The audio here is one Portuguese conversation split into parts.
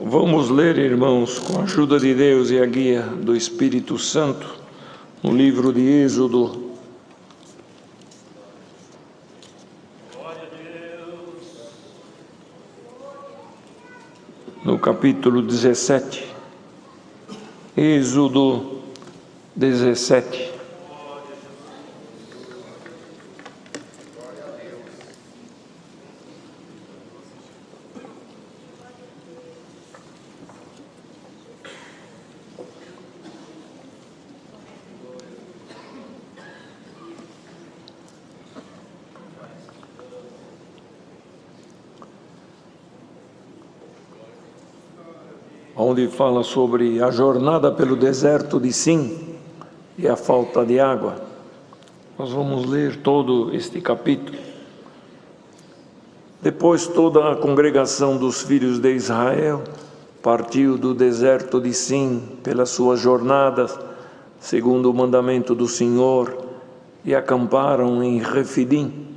Vamos ler, irmãos, com a ajuda de Deus e a guia do Espírito Santo, no livro de Êxodo. No capítulo 17. Êxodo 17. Onde fala sobre a jornada pelo deserto de Sim e a falta de água. Nós vamos ler todo este capítulo. Depois toda a congregação dos filhos de Israel partiu do deserto de Sim pelas suas jornadas, segundo o mandamento do Senhor, e acamparam em Refidim,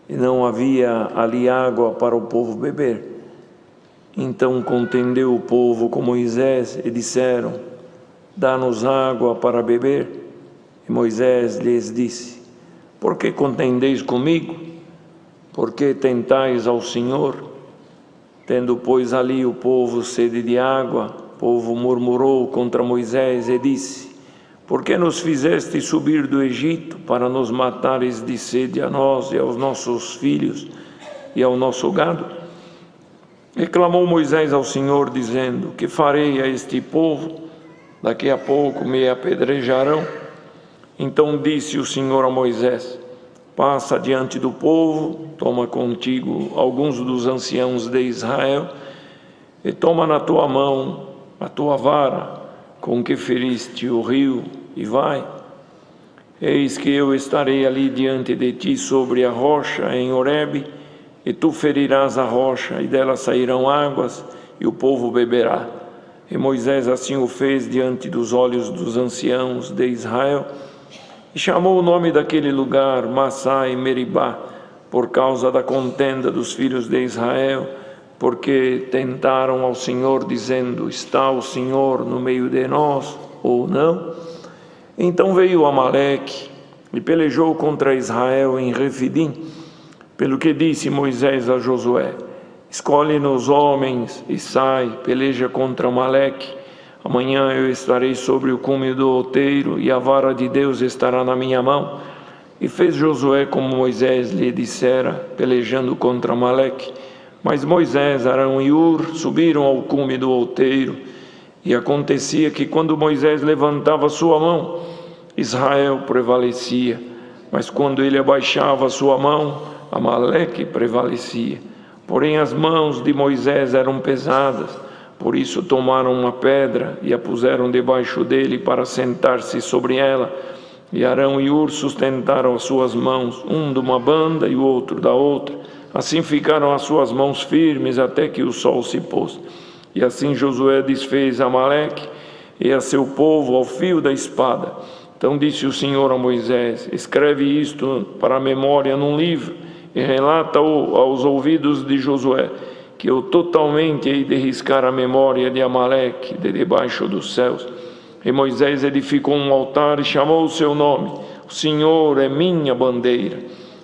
e não havia ali água para o povo beber. Então contendeu o povo com Moisés e disseram: dá-nos água para beber. E Moisés lhes disse: por que contendeis comigo? Por que tentais ao Senhor? Tendo, pois, ali o povo sede de água, o povo murmurou contra Moisés e disse: por que nos fizeste subir do Egito para nos matares de sede a nós e aos nossos filhos e ao nosso gado? Reclamou Moisés ao Senhor, dizendo: que farei a este povo? Daqui a pouco me apedrejarão. Então disse o Senhor a Moisés: passa diante do povo, toma contigo alguns dos anciãos de Israel, e toma na tua mão a tua vara, com que feriste o rio, e vai. Eis que eu estarei ali diante de ti sobre a rocha em Horebe, e tu ferirás a rocha, e dela sairão águas, e o povo beberá. E Moisés assim o fez diante dos olhos dos anciãos de Israel, e chamou o nome daquele lugar Massá e Meribá, por causa da contenda dos filhos de Israel, porque tentaram ao Senhor, dizendo: está o Senhor no meio de nós, ou não? Então veio Amaleque, e pelejou contra Israel em Refidim. Pelo que disse Moisés a Josué: escolhe-nos homens e sai, peleja contra Amaleque. Amanhã eu estarei sobre o cume do outeiro, e a vara de Deus estará na minha mão. E fez Josué como Moisés lhe dissera, pelejando contra Amaleque. Mas Moisés, Arão e Hur subiram ao cume do outeiro, e acontecia que quando Moisés levantava sua mão, Israel prevalecia, mas quando ele abaixava sua mão, Amaleque prevalecia. Porém as mãos de Moisés eram pesadas, por isso tomaram uma pedra e a puseram debaixo dele para sentar-se sobre ela. E Arão e Hur sustentaram as suas mãos, um de uma banda e o outro da outra. Assim ficaram as suas mãos firmes até que o sol se pôs. E assim Josué desfez Amaleque e a seu povo ao fio da espada. Então disse o Senhor a Moisés: escreve isto para a memória num livro, e relata-o aos ouvidos de Josué, que eu totalmente hei de riscar a memória de Amaleque de debaixo dos céus. E Moisés edificou um altar e chamou o seu nome: o Senhor é minha bandeira.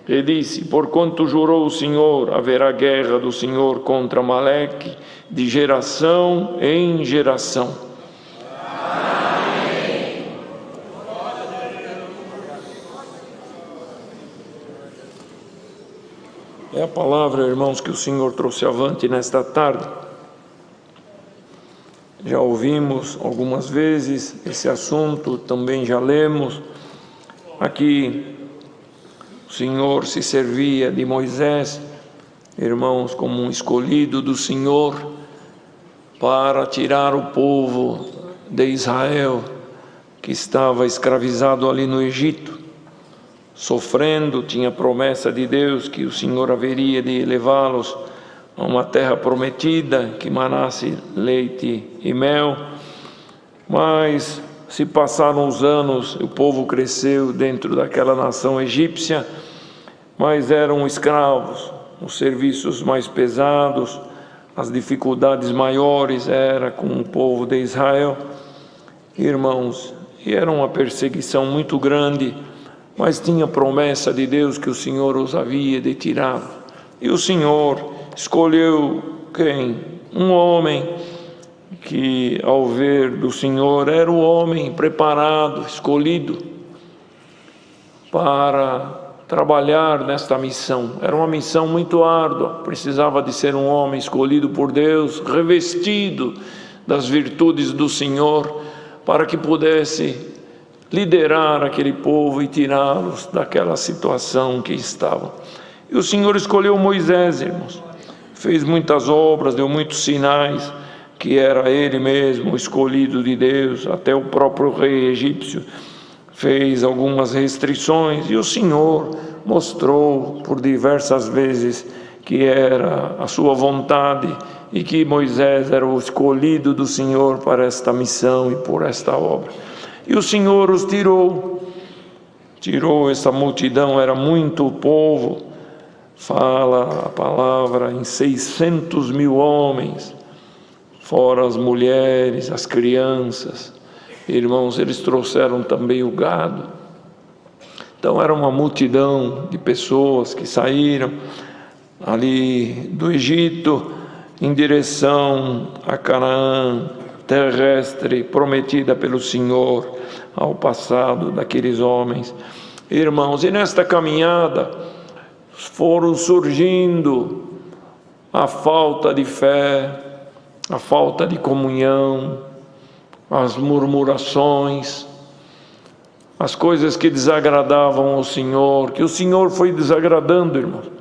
E disse: porquanto jurou o Senhor, haverá guerra do Senhor contra Amaleque de geração em geração. É a palavra, irmãos, que o Senhor trouxe avante nesta tarde. Já ouvimos algumas vezes esse assunto, também já lemos. Aqui o Senhor se servia de Moisés, irmãos, como um escolhido do Senhor para tirar o povo de Israel, que estava escravizado ali no Egito, sofrendo. Tinha promessa de Deus que o Senhor haveria de levá-los a uma terra prometida, que manasse leite e mel. Mas se passaram os anos, o povo cresceu dentro daquela nação egípcia, mas eram escravos, os serviços mais pesados, as dificuldades maiores era com o povo de Israel, irmãos, e era uma perseguição muito grande, mas tinha promessa de Deus que o Senhor os havia de tirar. E o Senhor escolheu quem? Um homem que, ao ver do Senhor, era o homem preparado, escolhido para trabalhar nesta missão. Era uma missão muito árdua, precisava de ser um homem escolhido por Deus, revestido das virtudes do Senhor, para que pudesse liderar aquele povo e tirá-los daquela situação que estavam. E o Senhor escolheu Moisés, irmãos, fez muitas obras, deu muitos sinais, que era ele mesmo o escolhido de Deus. Até o próprio rei egípcio fez algumas restrições, e o Senhor mostrou por diversas vezes que era a sua vontade e que Moisés era o escolhido do Senhor para esta missão e por esta obra. E o Senhor os tirou essa multidão, era muito povo, fala a palavra em 600 mil homens, fora as mulheres, as crianças. Irmãos, eles trouxeram também o gado. Então era uma multidão de pessoas que saíram ali do Egito em direção a Canaã terrestre prometida pelo Senhor ao passado daqueles homens. Irmãos, e nesta caminhada foram surgindo a falta de fé, a falta de comunhão, as murmurações, as coisas que desagradavam ao Senhor, que o Senhor foi desagradando, irmãos.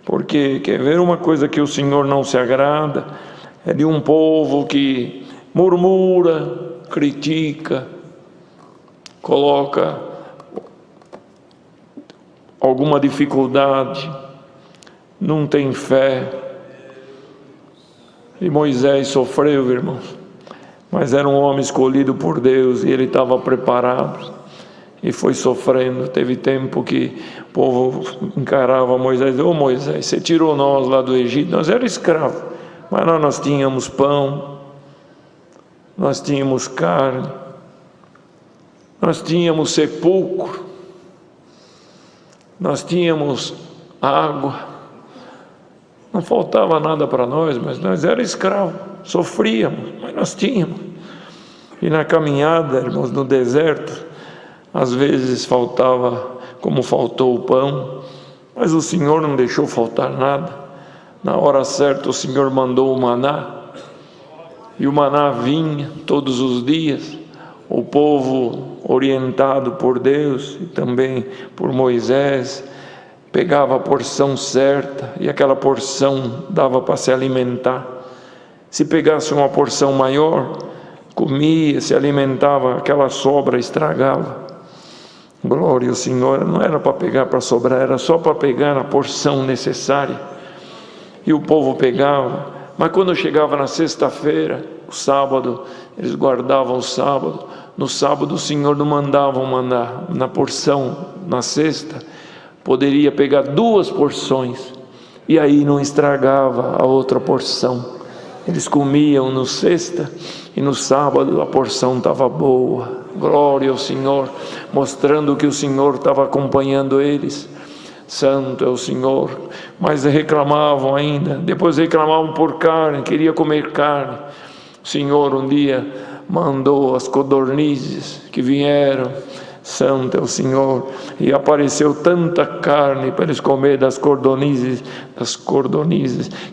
Porque quer ver uma coisa que o Senhor não se agrada? É de um povo que murmura, critica, coloca alguma dificuldade, não tem fé. E Moisés sofreu, irmãos, mas era um homem escolhido por Deus e ele estava preparado e foi sofrendo. Teve tempo que o povo encarava Moisés: ô Moisés, você tirou nós lá do Egito, nós éramos escravos, mas nós tínhamos pão, nós tínhamos carne, nós tínhamos sepulcro, nós tínhamos água, não faltava nada para nós, mas nós éramos escravos, sofríamos, mas nós tínhamos. E na caminhada, irmãos, no deserto, às vezes faltava, como faltou o pão, mas o Senhor não deixou faltar nada. Na hora certa o Senhor mandou o maná, e o maná vinha todos os dias. O povo, orientado por Deus e também por Moisés, pegava a porção certa, e aquela porção dava para se alimentar. Se pegasse uma porção maior, comia, se alimentava, aquela sobra estragava. Glória ao Senhor, não era para pegar para sobrar, era só para pegar a porção necessária. E o povo pegava, mas quando chegava na sexta-feira, o sábado, eles guardavam o sábado. No sábado o Senhor não mandava maná, na porção, na sexta, poderia pegar 2 porções, e aí não estragava a outra porção. Eles comiam no sexta, e no sábado a porção estava boa. Glória ao Senhor, mostrando que o Senhor estava acompanhando eles. Santo é o Senhor. Mas reclamavam ainda, depois reclamavam por carne, queria comer carne. O Senhor um dia mandou as codornizes que vieram. Santo é o Senhor, e apareceu tanta carne para eles comer das cordonizes,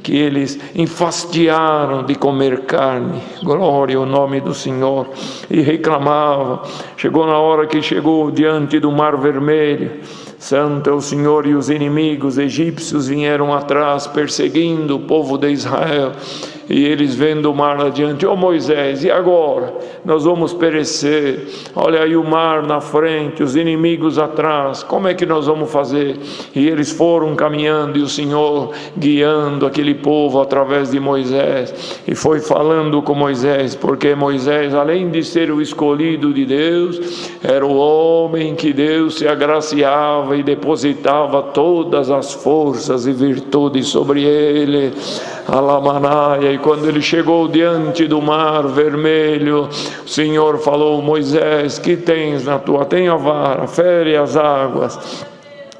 que eles enfastiaram de comer carne. Glória ao nome do Senhor. E reclamavam. Chegou na hora que chegou diante do Mar Vermelho. Santo é o Senhor, e os inimigos egípcios vieram atrás, perseguindo o povo de Israel. E eles vendo o mar adiante: ô Moisés, e agora? Nós vamos perecer. Olha aí o mar na frente, os inimigos atrás, como é que nós vamos fazer? E eles foram caminhando, e o Senhor guiando aquele povo através de Moisés, e foi falando com Moisés, porque Moisés, além de ser o escolhido de Deus, era o homem que Deus se agraciava e depositava todas as forças e virtudes sobre ele. Alamanaia. E quando ele chegou diante do mar vermelho, o Senhor falou: Moisés, que tens na tua? Tem a vara, fere as águas.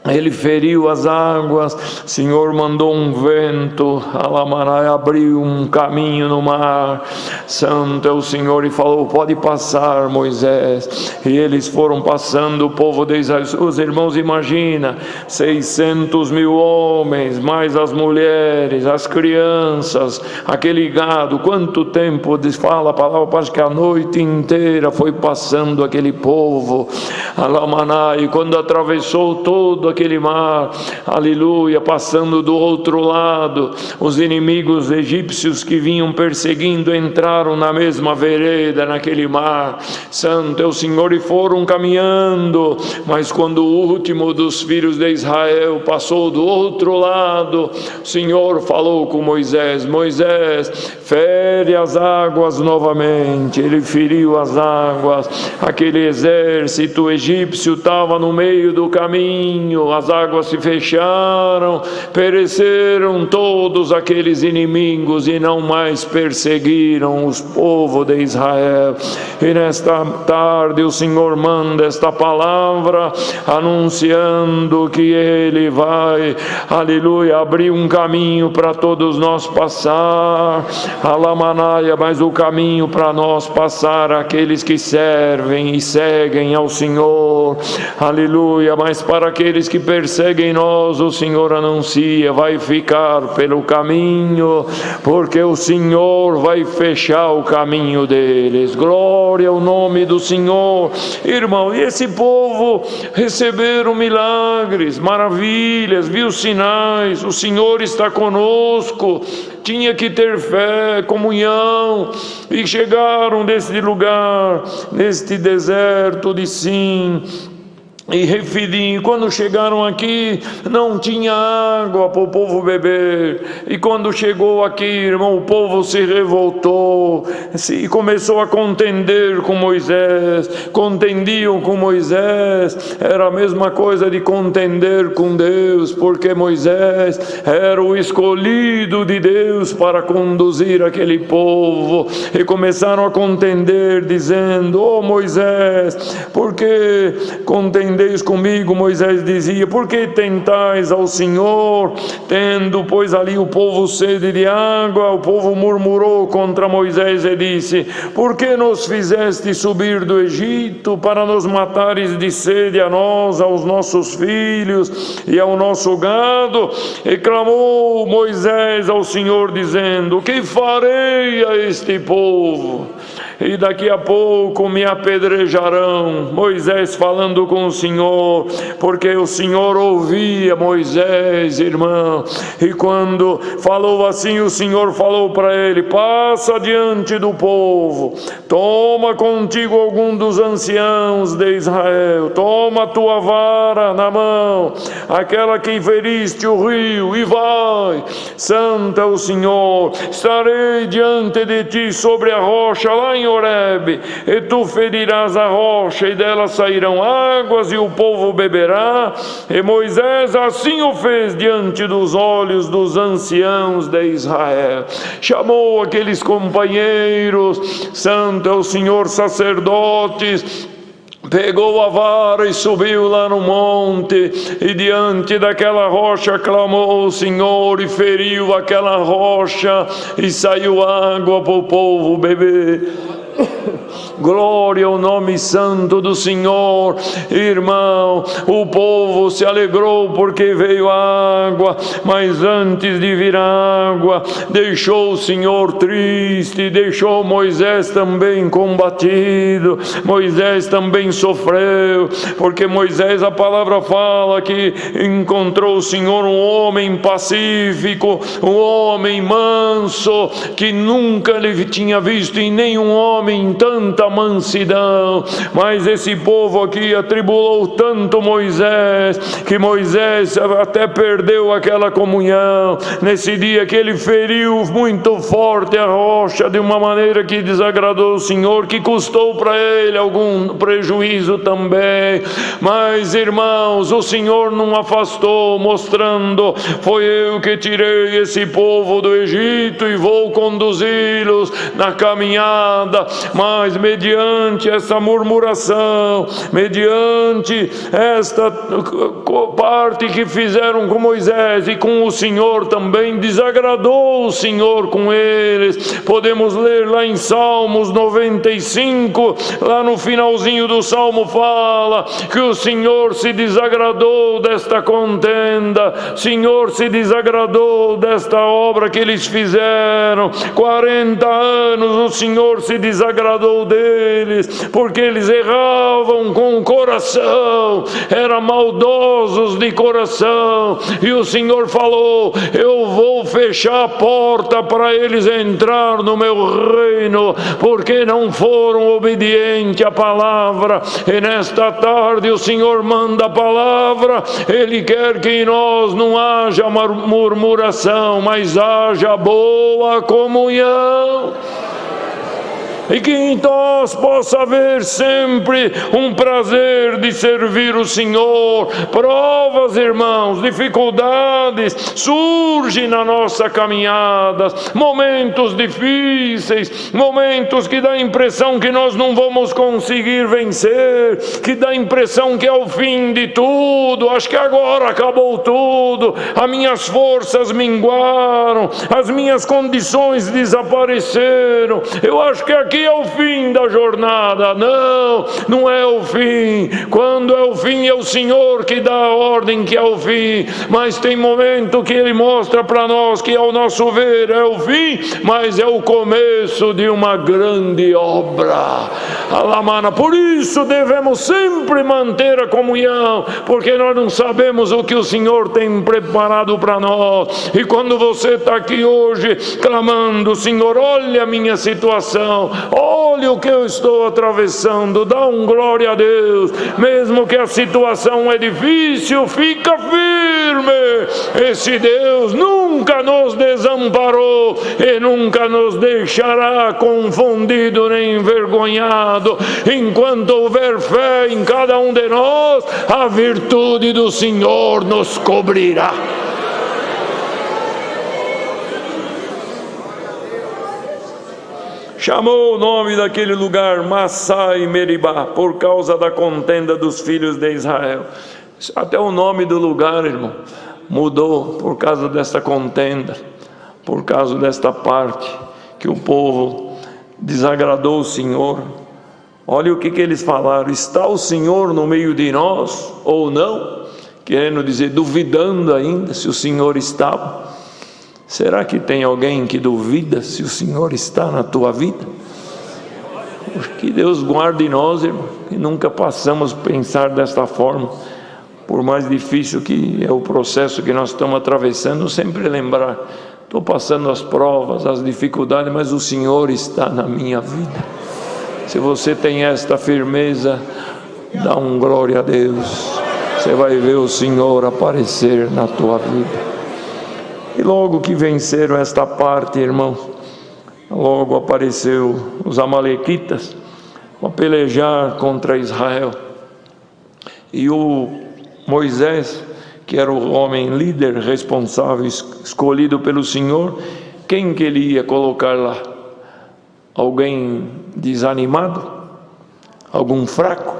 Ele feriu as águas, o Senhor mandou um vento, Alamanai abriu um caminho no mar. Santo é o Senhor, e falou: pode passar, Moisés. E eles foram passando, o povo de Israel. Os irmãos, imagina, 600 mil homens, mais as mulheres, as crianças, aquele gado. Quanto tempo, fala a palavra, parece que a noite inteira foi passando aquele povo, Alamanai. E quando atravessou todo aquele mar, aleluia, passando do outro lado, os inimigos egípcios que vinham perseguindo entraram na mesma vereda, naquele mar. Santo é o Senhor, e foram caminhando. Mas quando o último dos filhos de Israel passou do outro lado, o Senhor falou com Moisés: Moisés, fere as águas novamente. Ele feriu as águas. Aquele exército egípcio estava no meio do caminho, as águas se fecharam, pereceram todos aqueles inimigos e não mais perseguiram os povos de Israel. E nesta tarde o Senhor manda esta palavra anunciando que Ele vai, aleluia, abrir um caminho para todos nós passar, Alamanaia, mas o caminho para nós passar, aqueles que servem e seguem ao Senhor, aleluia. Mas para aqueles que perseguem nós, o Senhor anuncia: vai ficar pelo caminho, porque o Senhor vai fechar o caminho deles. Glória ao nome do Senhor. Irmão, e esse povo receberam milagres, maravilhas, viu sinais. O Senhor está conosco. Tinha que ter fé, comunhão, e chegaram desse lugar, neste deserto de Sim e Refidim. Quando chegaram aqui, não tinha água para o povo beber. E quando chegou aqui, irmão, o povo se revoltou e começou a contender com Moisés. Contendiam com Moisés. Era a mesma coisa de contender com Deus, porque Moisés era o escolhido de Deus para conduzir aquele povo. E começaram a contender, dizendo: oh Moisés, por que contendeis comigo? Moisés dizia: por que tentais ao Senhor? Tendo, pois, ali o povo sede de água, o povo murmurou contra Moisés e disse: por que nos fizeste subir do Egito para nos matares de sede a nós, aos nossos filhos e ao nosso gado? E clamou Moisés ao Senhor dizendo: que farei a este povo? E daqui a pouco me apedrejarão. Moisés falando com o Senhor, porque o Senhor ouvia Moisés, irmão. E quando falou assim, o Senhor falou para ele: passa diante do povo, toma contigo algum dos anciãos de Israel, toma a tua vara na mão, aquela que feriste o rio, e vai. Santo é o Senhor, estarei diante de ti sobre a rocha lá em Horebe, e tu ferirás a rocha, e dela sairão águas, e o povo beberá. E Moisés assim o fez diante dos olhos dos anciãos de Israel. Chamou aqueles companheiros, santo é o Senhor, sacerdotes, pegou a vara e subiu lá no monte, e diante daquela rocha clamou o Senhor, e feriu aquela rocha, e saiu água para o povo beber. Glória ao nome santo do Senhor. Irmão, o povo se alegrou porque veio água, mas antes de vir a água, deixou o Senhor triste, deixou Moisés também combatido. Moisés também sofreu, porque Moisés, a palavra fala que encontrou o Senhor um homem pacífico, um homem manso, que nunca ele tinha visto em nenhum homem tanto tanta mansidão. Mas esse povo aqui atribulou tanto Moisés, que Moisés até perdeu aquela comunhão. Nesse dia que ele feriu muito forte a rocha, de uma maneira que desagradou o Senhor, que custou para ele algum prejuízo também. Mas, irmãos, o Senhor não afastou, mostrando: foi eu que tirei esse povo do Egito e vou conduzi-los na caminhada. Mas mediante essa murmuração, mediante esta parte que fizeram com Moisés e com o Senhor também, desagradou o Senhor com eles. Podemos ler lá em Salmos 95, lá no finalzinho do Salmo fala que o Senhor se desagradou desta contenda, o Senhor se desagradou desta obra que eles fizeram. 40 anos o Senhor se desagradou deles, porque eles erravam com o coração, eram maldosos de coração, e o Senhor falou: eu vou fechar a porta para eles entrar no meu reino, porque não foram obedientes à palavra. E nesta tarde o Senhor manda a palavra. Ele quer que em nós não haja murmuração, mas haja boa comunhão, e que em nós possa haver sempre um prazer de servir o Senhor. Provas, irmãos, dificuldades surgem na nossa caminhada, momentos difíceis, momentos que dá a impressão que nós não vamos conseguir vencer, que dá a impressão que é o fim de tudo, acho que agora acabou tudo, as minhas forças minguaram, as minhas condições desapareceram, eu acho que aqui é o fim da jornada. Não, não é o fim. Quando é o fim, é o Senhor que dá a ordem que é o fim. Mas tem momento que Ele mostra para nós que, ao nosso ver, é o fim, mas é o começo de uma grande obra. Alamana. Por isso devemos sempre manter a comunhão, porque nós não sabemos o que o Senhor tem preparado para nós. E quando você está aqui hoje clamando: Senhor, olha a minha situação, olha o que eu estou atravessando, dá glória a Deus. Mesmo que a situação é difícil, fica firme. Esse Deus nunca nos desamparou e nunca nos deixará confundido nem envergonhado. Enquanto houver fé em cada um de nós, a virtude do Senhor nos cobrirá. Chamou o nome daquele lugar Massá e Meribá, por causa da contenda dos filhos de Israel. Até o nome do lugar, irmão, mudou por causa desta contenda, por causa desta parte que o povo desagradou o Senhor. Olha o que eles falaram: está o Senhor no meio de nós ou não? Querendo dizer, duvidando ainda se o Senhor estava. Será que tem alguém que duvida se o Senhor está na tua vida? Que Deus guarde nós, irmão, e nunca passamos a pensar desta forma. Por mais difícil que é o processo que nós estamos atravessando, sempre lembrar: estou passando as provas, as dificuldades, mas o Senhor está na minha vida. Se você tem esta firmeza, dá glória a Deus. Você vai ver o Senhor aparecer na tua vida. E logo que venceram esta parte, irmãos, logo apareceu os amalequitas para pelejar contra Israel. E o Moisés, que era o homem líder, responsável, escolhido pelo Senhor, quem que ele ia colocar lá? Alguém desanimado? Algum fraco?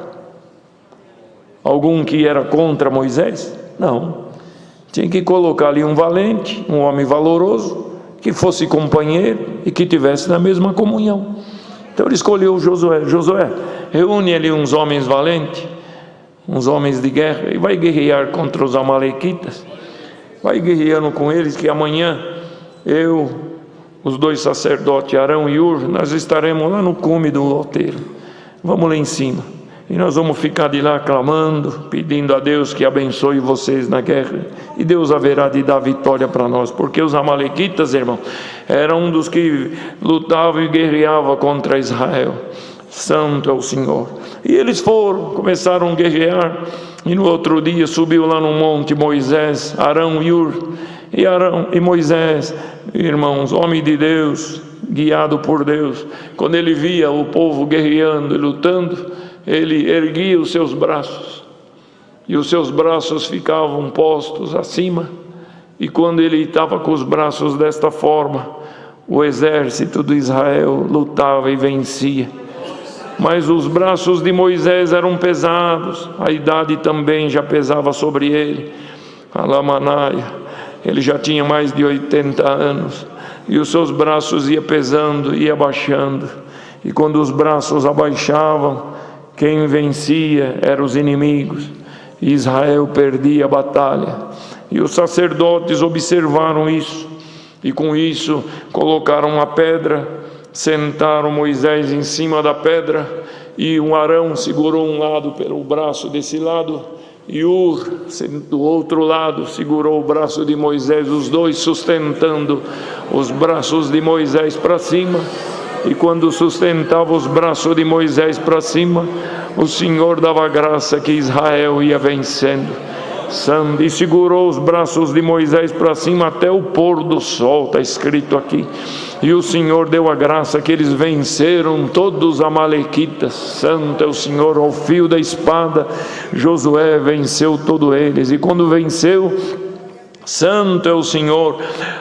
Algum que era contra Moisés? Não. Tinha que colocar ali um valente, um homem valoroso, que fosse companheiro e que tivesse na mesma comunhão. Então ele escolheu Josué. Josué, reúne ali uns homens valentes, uns homens de guerra, e vai guerrear contra os amalequitas. Vai guerreando com eles, que amanhã eu, os dois sacerdotes, Arão e Ur, nós estaremos lá no cume do outeiro. Vamos lá em cima. E nós vamos ficar de lá clamando, pedindo a Deus que abençoe vocês na guerra. E Deus haverá de dar vitória para nós. Porque os amalequitas, irmão, eram um dos que lutavam e guerreavam contra Israel. santo é o Senhor. E eles começaram a guerrear, e no outro dia subiu lá no monte Moisés, Arão e Hur, e Arão e Moisés, irmãos, homem de Deus, guiado por Deus, quando ele via o povo guerreando e lutando, ele erguia os seus braços, e os seus braços ficavam postos acima, e quando ele estava com os braços desta forma, o exército de Israel lutava e vencia. Mas os braços de Moisés eram pesados, a idade também já pesava sobre ele, Alamanaia, ele já tinha mais de 80 anos, e os seus braços iam pesando, ia abaixando, e quando os braços abaixavam, quem vencia eram os inimigos, e Israel perdia a batalha, e os sacerdotes observaram isso, e com isso colocaram uma pedra, sentaram Moisés em cima da pedra, e um Arão segurou um lado pelo braço desse lado, e Hur do outro lado segurou o braço de Moisés, os dois sustentando os braços de Moisés para cima. E quando sustentava os braços de Moisés para cima, o Senhor dava graça que Israel ia vencendo. E segurou os braços de Moisés para cima até o pôr do sol, está escrito aqui. E o Senhor deu a graça que eles venceram todos os amalequitas. Santo é o Senhor, ao fio da espada, Josué venceu todos eles. E quando venceu, santo é o Senhor,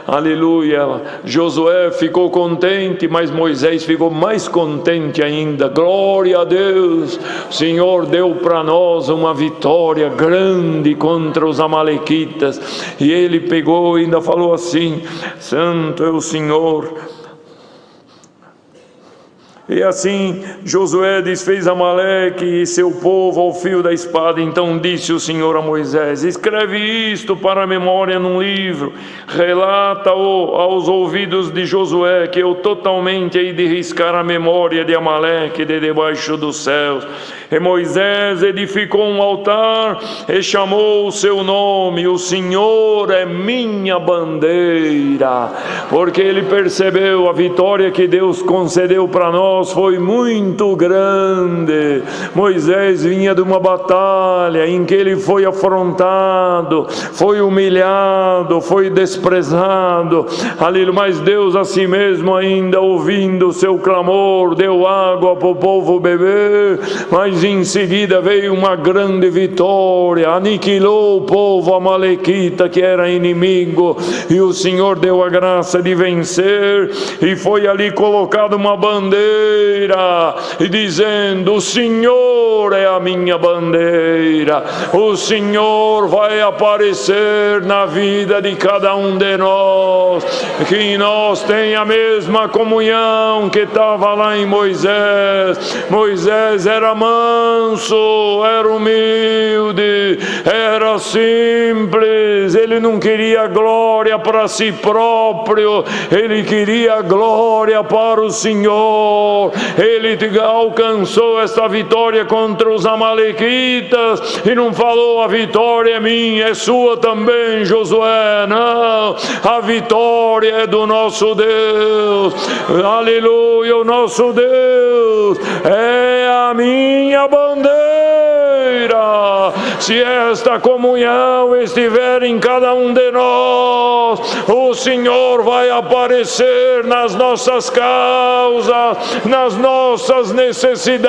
aleluia, Josué ficou contente, mas Moisés ficou mais contente ainda. Glória a Deus, o Senhor deu para nós uma vitória grande contra os amalequitas. E ele pegou e ainda falou assim: santo é o Senhor. E assim Josué desfez Amaleque e seu povo ao fio da espada. Então disse o Senhor a Moisés: escreve isto para a memória num livro, relata-o aos ouvidos de Josué, que eu totalmente hei de riscar a memória de Amaleque de debaixo dos céus. E Moisés edificou um altar e chamou o seu nome: o Senhor é minha bandeira, porque ele percebeu a vitória que Deus concedeu para nós foi muito grande. Moisés vinha de uma batalha em que ele foi afrontado, foi humilhado, foi desprezado, aleluia, mas Deus assim mesmo, ainda ouvindo o seu clamor, deu água para o povo beber. Mas em seguida veio uma grande vitória, aniquilou o povo amalequita que era inimigo, e o Senhor deu a graça de vencer. E foi ali colocada uma bandeira, e dizendo: o Senhor é a minha bandeira. O Senhor vai aparecer na vida de cada um de nós, que nós tenha a mesma comunhão que estava lá em Moisés. Moisés era manso, era humilde, era simples, ele não queria glória para si próprio, ele queria glória para o Senhor. Ele alcançou esta vitória contra os amalequitas e não falou: a vitória é minha, é sua também, Josué. Não, a vitória é do nosso Deus, aleluia. O nosso Deus é a minha bandeira. Se esta comunhão estiver em cada um de nós, o Senhor vai aparecer nas nossas causas, nas nossas necessidades,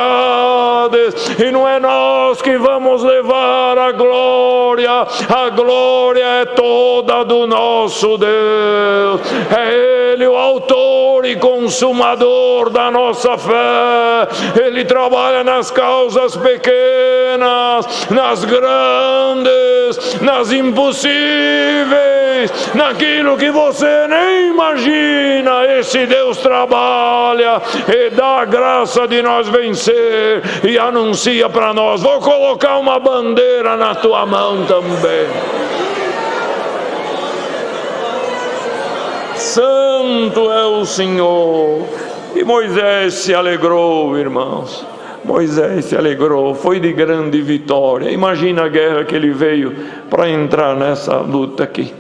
e não é nós que vamos levar a glória é toda do nosso Deus. É Ele o autor e consumador da nossa fé. Ele trabalha nas causas pequenas, nas grandes, nas impossíveis, naquilo que você nem imagina. Esse Deus trabalha e dá a graça de nós vencer, e anuncia para nós. Vou colocar uma bandeira na tua mão também. Santo é o Senhor. E Moisés se alegrou, irmãos. Moisés se alegrou, foi de grande vitória. Imagina a guerra que ele veio para entrar nessa luta aqui,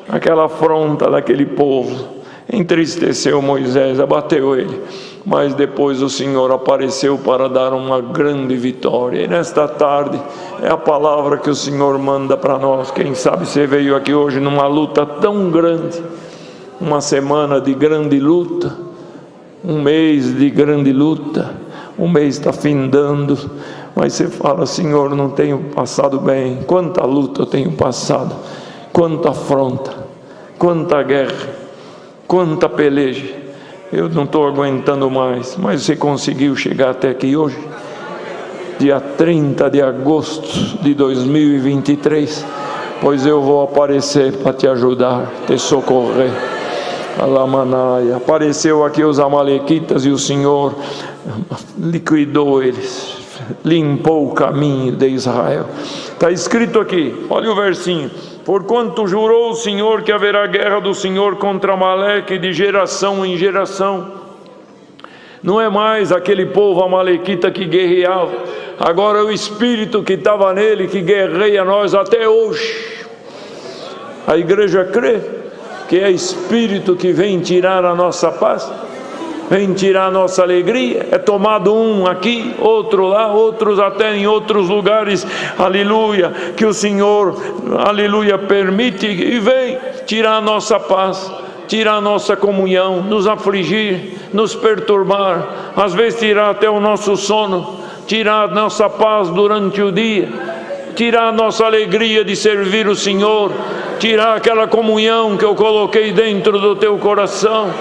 aquela afronta daquele povo. entristeceu Moisés, abateu ele. Mas depois o Senhor apareceu para dar uma grande vitória. E nesta tarde é a palavra que o Senhor manda para nós. Quem sabe você veio aqui hoje numa luta tão grande, uma semana de grande luta, um mês de grande luta, um mês está findando, mas você fala: Senhor, não tenho passado bem. Quanta luta eu tenho passado, quanta afronta, quanta guerra, quanta peleja. Eu não estou aguentando mais. Mas você conseguiu chegar até aqui hoje, dia 30 de agosto de 2023, pois eu vou aparecer para te ajudar, te socorrer. Alamanai. Apareceu aqui os amalequitas e o Senhor liquidou eles, limpou o caminho de Israel. Está escrito aqui, olha o versinho: porquanto jurou o Senhor que haverá guerra do Senhor contra Amaleque de geração em geração. Não é mais aquele povo amalequita que guerreava, agora é o Espírito que estava nele que guerreia nós até hoje. A igreja crê que é Espírito que vem tirar a nossa paz, vem tirar a nossa alegria. É tomado um aqui, outro lá, outros até em outros lugares, aleluia, que o Senhor, aleluia, permite e vem tirar a nossa paz, tirar a nossa comunhão, nos afligir, nos perturbar, às vezes tirar até o nosso sono, tirar a nossa paz durante o dia, tirar a nossa alegria de servir o Senhor, tirar aquela comunhão que eu coloquei dentro do teu coração,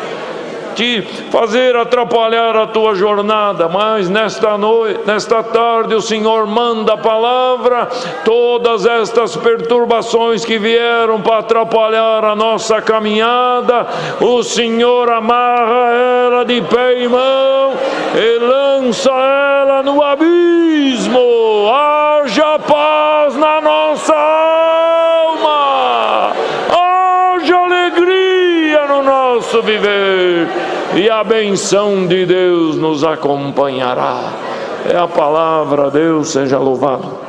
te fazer atrapalhar a tua jornada. Mas nesta noite, nesta tarde, o Senhor manda a palavra. Todas estas perturbações que vieram para atrapalhar a nossa caminhada, o Senhor amarra ela de pé e mão e lança ela no abismo. Haja paz na nossa alma, haja alegria no nosso viver, e a benção de Deus nos acompanhará. É a palavra. Deus seja louvado.